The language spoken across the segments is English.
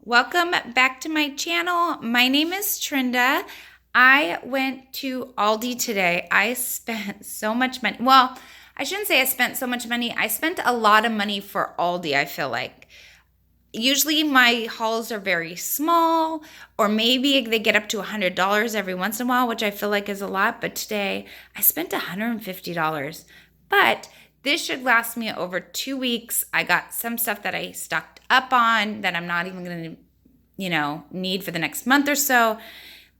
Welcome back to my channel. My name is Trinda. I went to Aldi today. I spent so much money. Well, I shouldn't say I spent so much money. I spent a lot of money for Aldi, I feel like. Usually my hauls are very small, or maybe they get up to $100 every once in a while, which I feel like is a lot. But today I spent $150. But this should last me over 2 weeks. I got some stuff that I stocked up on that I'm not even going to, need for the next month or so. A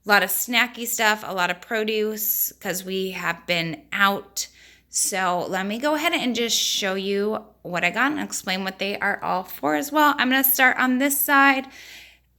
lot of snacky stuff, a lot of produce because we have been out. So let me go ahead and just show you what I got and explain what they are all for as well. I'm going to start on this side.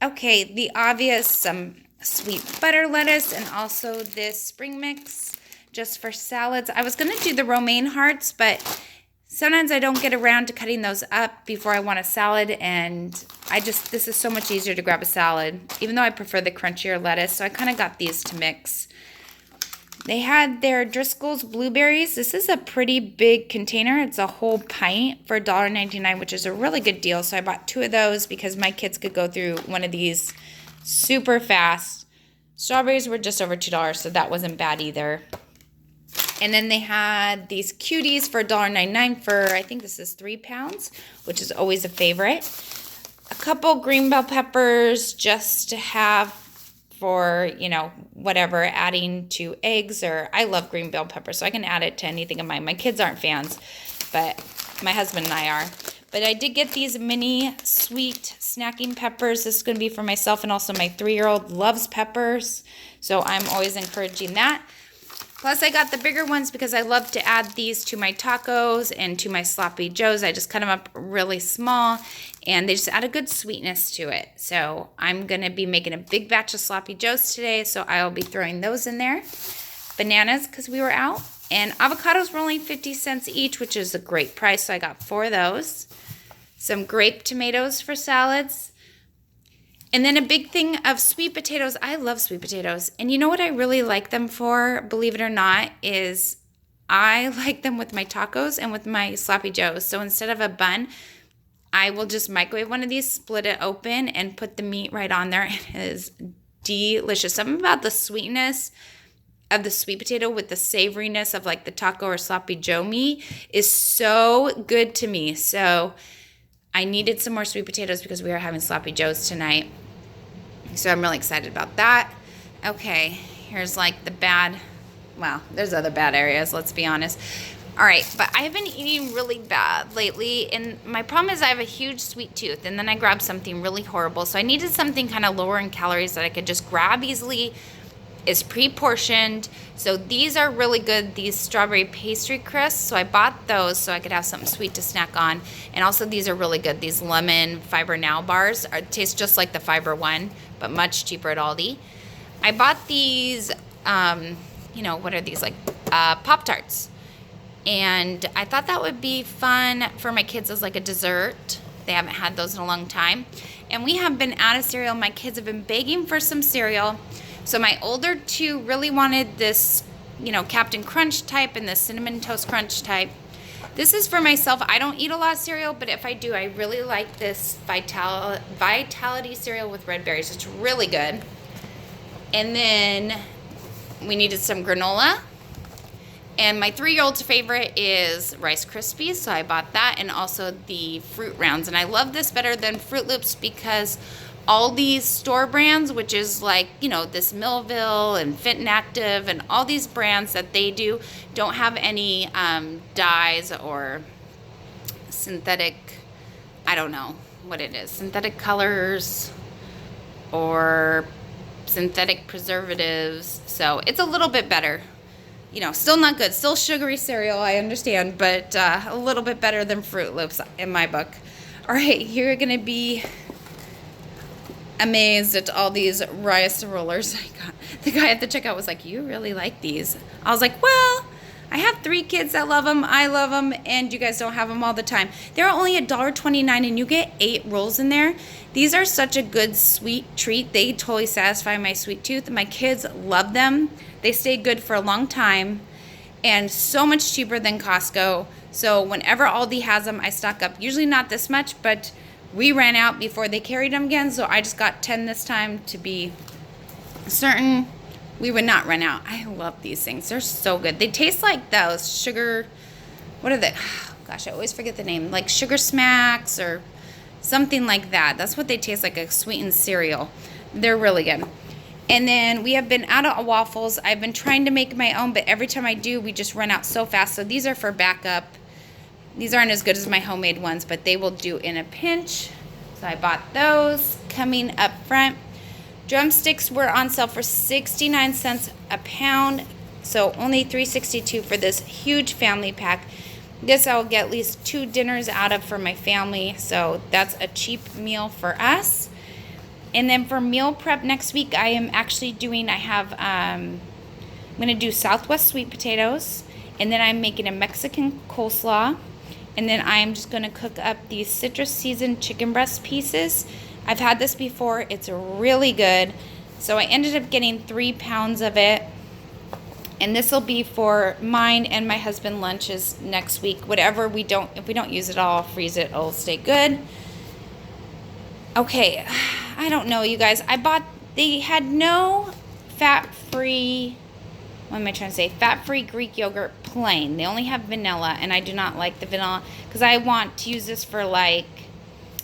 Okay, the obvious, some sweet butter lettuce and also this spring mix just for salads. I was going to do the romaine hearts, but sometimes I don't get around to cutting those up before I want a salad, and this is so much easier to grab a salad, even though I prefer the crunchier lettuce, so I kind of got these to mix. They had their Driscoll's Blueberries. This is a pretty big container. It's a whole pint for $1.99, which is a really good deal, so I bought 2 of those because my kids could go through one of these super fast. Strawberries were just over $2, so that wasn't bad either. And then they had these cuties for $1.99 for, I think this is 3 pounds, which is always a favorite. A couple green bell peppers just to have for, whatever, adding to eggs, or I love green bell pepper, so I can add it to anything of mine. My kids aren't fans, but my husband and I are. But I did get these mini sweet snacking peppers. This is going to be for myself, and also my 3-year-old loves peppers, so I'm always encouraging that. Plus, I got the bigger ones because I love to add these to my tacos and to my sloppy joes. I just cut them up really small, and they just add a good sweetness to it. So I'm going to be making a big batch of sloppy joes today, so I'll be throwing those in there. Bananas, because we were out. And avocados were only 50 cents each, which is a great price, so I got 4 of those. Some grape tomatoes for salads. And then a big thing of sweet potatoes. I love sweet potatoes. And you know what I really like them for, believe it or not, is I like them with my tacos and with my sloppy joes. So instead of a bun, I will just microwave one of these, split it open, and put the meat right on there. It is delicious. Something about the sweetness of the sweet potato with the savoriness of like the taco or sloppy joe meat is so good to me. So I needed some more sweet potatoes because we are having sloppy joes tonight. So I'm really excited about that. Okay, here's like the bad, well, there's other bad areas, let's be honest. All right, but I've been eating really bad lately, and my problem is I have a huge sweet tooth, and then I grabbed something really horrible. So I needed something kind of lower in calories that I could just grab easily. It's pre-portioned. So these are really good, these strawberry pastry crisps. So I bought those so I could have something sweet to snack on. And also these are really good. These lemon Fiber Now bars taste just like the Fiber One, but much cheaper at Aldi. I bought these, what are these, like Pop-Tarts. And I thought that would be fun for my kids as like a dessert. They haven't had those in a long time. And we have been out of cereal. My kids have been begging for some cereal. So my older 2 really wanted this, Captain Crunch type and the Cinnamon Toast Crunch type. This is for myself. I don't eat a lot of cereal, but if I do, I really like this Vitality cereal with red berries. It's really good. And then we needed some granola. And my 3-year-old's favorite is Rice Krispies, so I bought that, and also the Fruit Rounds. And I love this better than Fruit Loops because all these store brands, which is like, this Millville and Fit and Active and all these brands that they do, don't have any dyes or synthetic, I don't know what it is, synthetic colors or synthetic preservatives. So it's a little bit better. Still not good. Still sugary cereal, I understand, but a little bit better than Fruit Loops in my book. All right, you're going to be amazed at all these rice rollers I got. The guy at the checkout was like, "You really like these?" I was like, "Well, I have 3 kids that love them. I love them, and you guys don't have them all the time." They're only $1.29, and you get 8 rolls in there. These are such a good sweet treat. They totally satisfy my sweet tooth. My kids love them. They stay good for a long time, and so much cheaper than Costco. So whenever Aldi has them, I stock up. Usually not this much, but we ran out before they carried them again, so I just got 10 this time to be certain we would not run out. I love these things. They're so good. They taste like those sugar, what are they? Oh, gosh, I always forget the name. Like Sugar Smacks or something like that. That's what they taste like, a sweetened cereal. They're really good. And then we have been out of waffles. I've been trying to make my own, but every time I do, we just run out so fast. So these are for backup. These aren't as good as my homemade ones, but they will do in a pinch. So I bought those. Coming up front, drumsticks were on sale for 69 cents a pound. So only $3.62 for this huge family pack. This I'll get at least 2 dinners out of for my family. So that's a cheap meal for us. And then for meal prep next week, I am actually doing, I'm going to do Southwest sweet potatoes. And then I'm making a Mexican coleslaw. And then I'm just going to cook up these citrus seasoned chicken breast pieces. I've had this before. It's really good. So I ended up getting 3 pounds of it. And this will be for mine and my husband lunches next week. Whatever if we don't use it all, I'll freeze it. It'll stay good. Okay, I don't know, you guys. They had no fat-free, what am I trying to say? Fat-free Greek yogurt plain. They only have vanilla, and I do not like the vanilla because I want to use this for like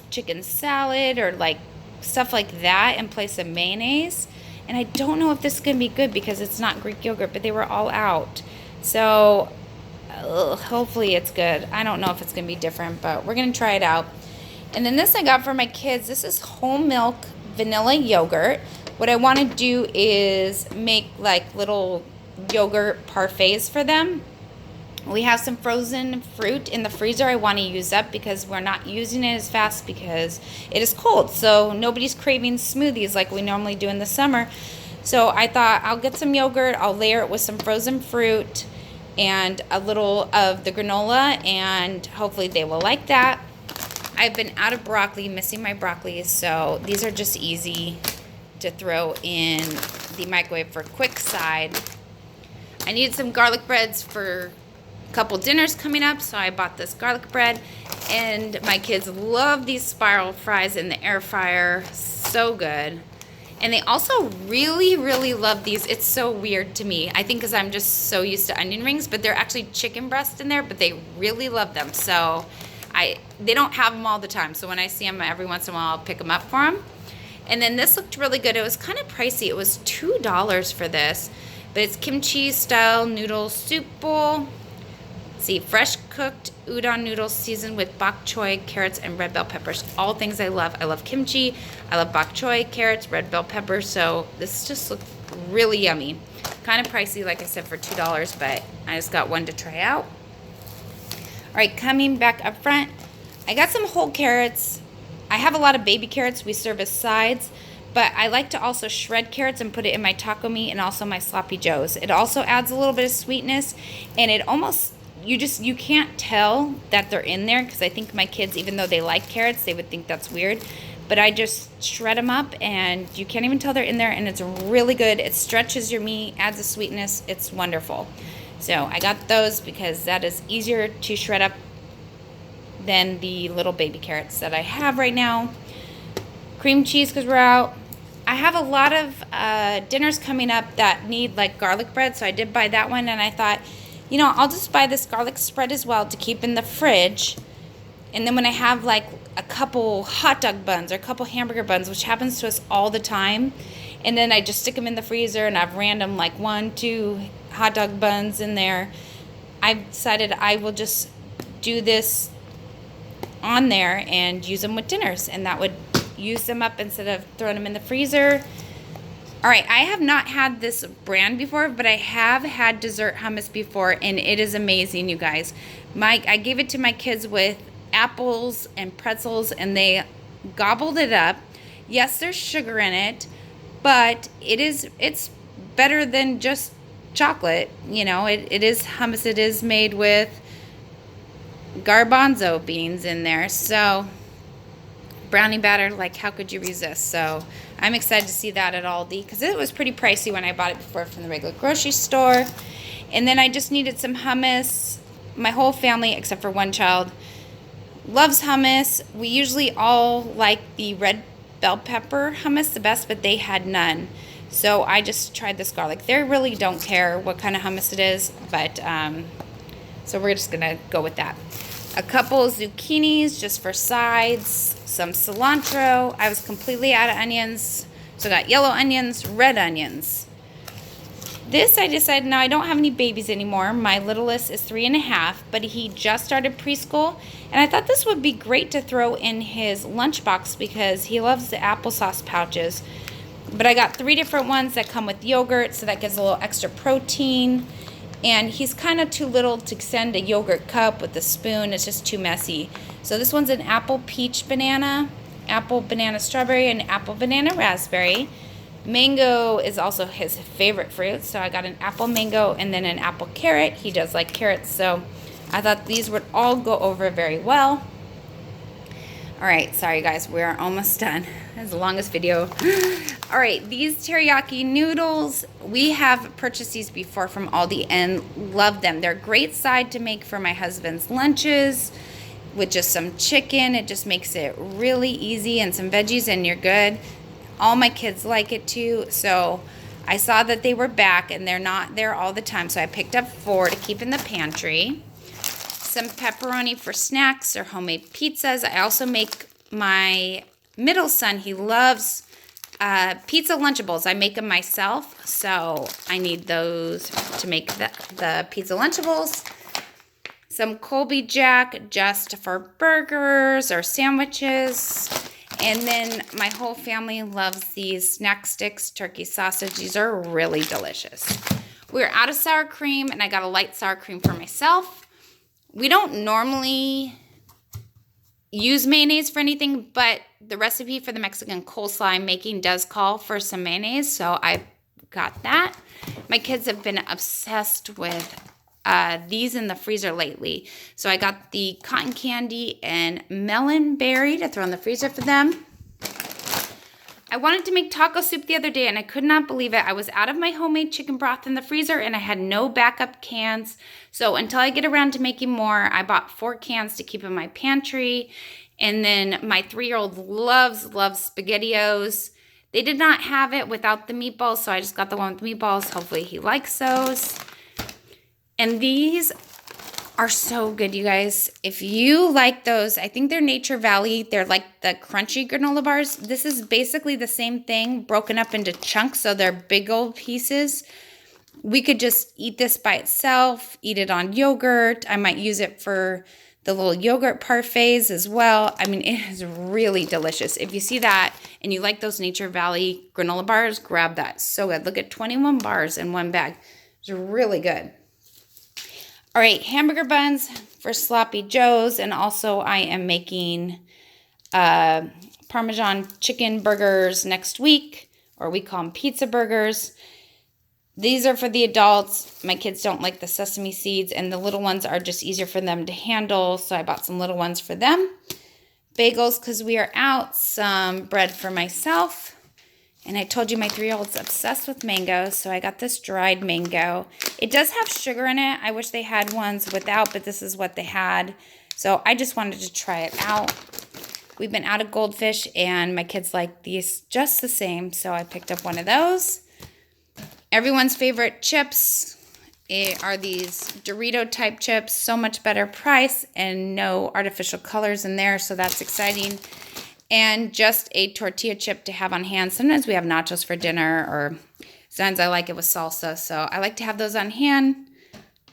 chicken salad or like stuff like that in place of mayonnaise. And I don't know if this is going to be good because it's not Greek yogurt, but they were all out. So hopefully it's good. I don't know if it's going to be different, but we're going to try it out. And then this I got for my kids. This is whole milk vanilla yogurt. What I want to do is make like little yogurt parfaits for them. We have some frozen fruit in the freezer I want to use up because we're not using it as fast because it is cold. So nobody's craving smoothies like we normally do in the summer. So I thought I'll get some yogurt. I'll layer it with some frozen fruit and a little of the granola, and hopefully they will like that. I've been out of broccoli, missing my broccoli, so these are just easy to throw in the microwave for a quick side. I needed some garlic breads for a couple dinners coming up, so I bought this garlic bread. And my kids love these spiral fries in the air fryer. So good. And they also really, really love these. It's so weird to me. I think because I'm just so used to onion rings, but they're actually chicken breast in there, but they really love them. So they don't have them all the time, so when I see them every once in a while, I'll pick them up for them. And then this looked really good. It was kind of pricey. It was $2 for this, but it's kimchi style noodle soup bowl. See, fresh cooked udon noodles seasoned with bok choy, carrots, and red bell peppers. All things I love. I love kimchi. I love bok choy, carrots, red bell peppers. So this just looked really yummy. Kind of pricey, like I said, for $2, but I just got one to try out. All right, coming back up front, I got some whole carrots. I have a lot of baby carrots we serve as sides, but I like to also shred carrots and put it in my taco meat and also my sloppy joes. It also adds a little bit of sweetness, and it almost, you can't tell that they're in there because I think my kids, even though they like carrots, they would think that's weird. But I just shred them up, and you can't even tell they're in there, and it's really good. It stretches your meat, adds a sweetness. It's wonderful. So I got those because that is easier to shred up than the little baby carrots that I have right now. Cream cheese because we're out. I have a lot of dinners coming up that need like garlic bread, so I did buy that one, and I thought, you know, I'll just buy this garlic spread as well to keep in the fridge. And then when I have like a couple hot dog buns or a couple hamburger buns, which happens to us all the time, and then I just stick them in the freezer, and I've random like 1-2 hot dog buns in there. I've decided I will just do this on there and use them with dinners, and that would use them up instead of throwing them in the freezer. All right, I have not had this brand before, but I have had dessert hummus before, and it is amazing, you guys. I gave it to my kids with apples and pretzels, and they gobbled it up. Yes, there's sugar in it, but it's better than just chocolate. You know, it is hummus. It is made with garbanzo beans in there, so brownie batter, like how could you resist? So I'm excited to see that at Aldi because it was pretty pricey when I bought it before from the regular grocery store. And then I just needed some hummus. My whole family, except for one child, loves hummus. We usually all like the red bell pepper hummus the best, but they had none. So I just tried this garlic. They really don't care what kind of hummus it is, but so we're just gonna go with that. A couple zucchinis just for sides, some cilantro. I was completely out of onions, so I got yellow onions, red onions. This I decided, now I don't have any babies anymore. My littlest is 3.5, but he just started preschool, and I thought this would be great to throw in his lunchbox because he loves the applesauce pouches. But I got 3 different ones that come with yogurt, so that gives a little extra protein. And he's kind of too little to send a yogurt cup with a spoon. It's just too messy. So this one's an apple peach banana, apple banana strawberry, and apple banana raspberry. Mango is also his favorite fruit, so I got an apple mango and then an apple carrot. He does like carrots, so I thought these would all go over very well. All right, sorry guys, we are almost done. That's the longest video. All right, these teriyaki noodles, we have purchased these before from Aldi and love them. They're a great side to make for my husband's lunches with just some chicken. It just makes it really easy, and some veggies and you're good. All my kids like it too, so I saw that they were back and they're not there all the time, so I picked up 4 to keep in the pantry. Some pepperoni for snacks or homemade pizzas. I also make my middle son, he loves pizza Lunchables. I make them myself, so I need those to make the pizza Lunchables. Some Colby Jack just for burgers or sandwiches. And then my whole family loves these snack sticks, turkey sausage. These are really delicious. We're out of sour cream, and I got a light sour cream for myself. We don't normally use mayonnaise for anything, but the recipe for the Mexican coleslaw I'm making does call for some mayonnaise, so I got that. My kids have been obsessed with these in the freezer lately. So I got the cotton candy and melon berry to throw in the freezer for them. I wanted to make taco soup the other day, and I could not believe it. I was out of my homemade chicken broth in the freezer, and I had no backup cans. So until I get around to making more, I bought 4 cans to keep in my pantry. And then my 3-year-old loves Spaghettios. They did not have it without the meatballs, so I just got the one with meatballs. Hopefully he likes those. And these are so good, you guys. If you like those, I think they're Nature Valley. They're like the crunchy granola bars. This is basically the same thing broken up into chunks, so they're big old pieces. We could just eat this by itself, eat it on yogurt. I might use it for the little yogurt parfaits as well. I mean, it is really delicious. If you see that and you like those Nature Valley granola bars, grab that. So good. Look at 21 bars in one bag. It's really good. All right, hamburger buns for Sloppy Joes, and also I am making Parmesan chicken burgers next week, or we call them pizza burgers. These are for the adults. My kids don't like the sesame seeds, and the little ones are just easier for them to handle, so I bought some little ones for them. Bagels, because we are out. Some bread for myself. And I told you my 3-year-old's obsessed with mango, so I got this dried mango. It does have sugar in it. I wish they had ones without, but this is what they had. So I just wanted to try it out. We've been out of goldfish, and my kids like these just the same, so I picked up one of those. Everyone's favorite chips are these Dorito-type chips. So much better price and no artificial colors in there, so that's exciting. And just a tortilla chip to have on hand. Sometimes we have nachos for dinner, or sometimes I like it with salsa. So I like to have those on hand.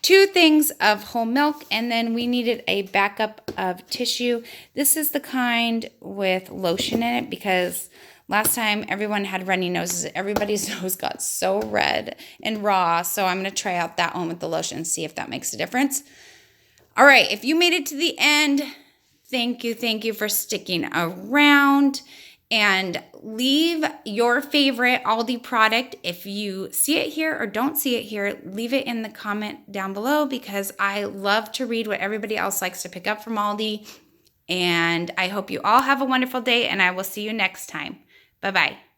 2 things of whole milk, and then we needed a backup of tissue. This is the kind with lotion in it, because last time everyone had runny noses. Everybody's nose got so red and raw. So I'm going to try out that one with the lotion and see if that makes a difference. All right, if you made it to the end, thank you for sticking around, and leave your favorite Aldi product. If you see it here or don't see it here, leave it in the comment down below, because I love to read what everybody else likes to pick up from Aldi. And I hope you all have a wonderful day, and I will see you next time. Bye-bye.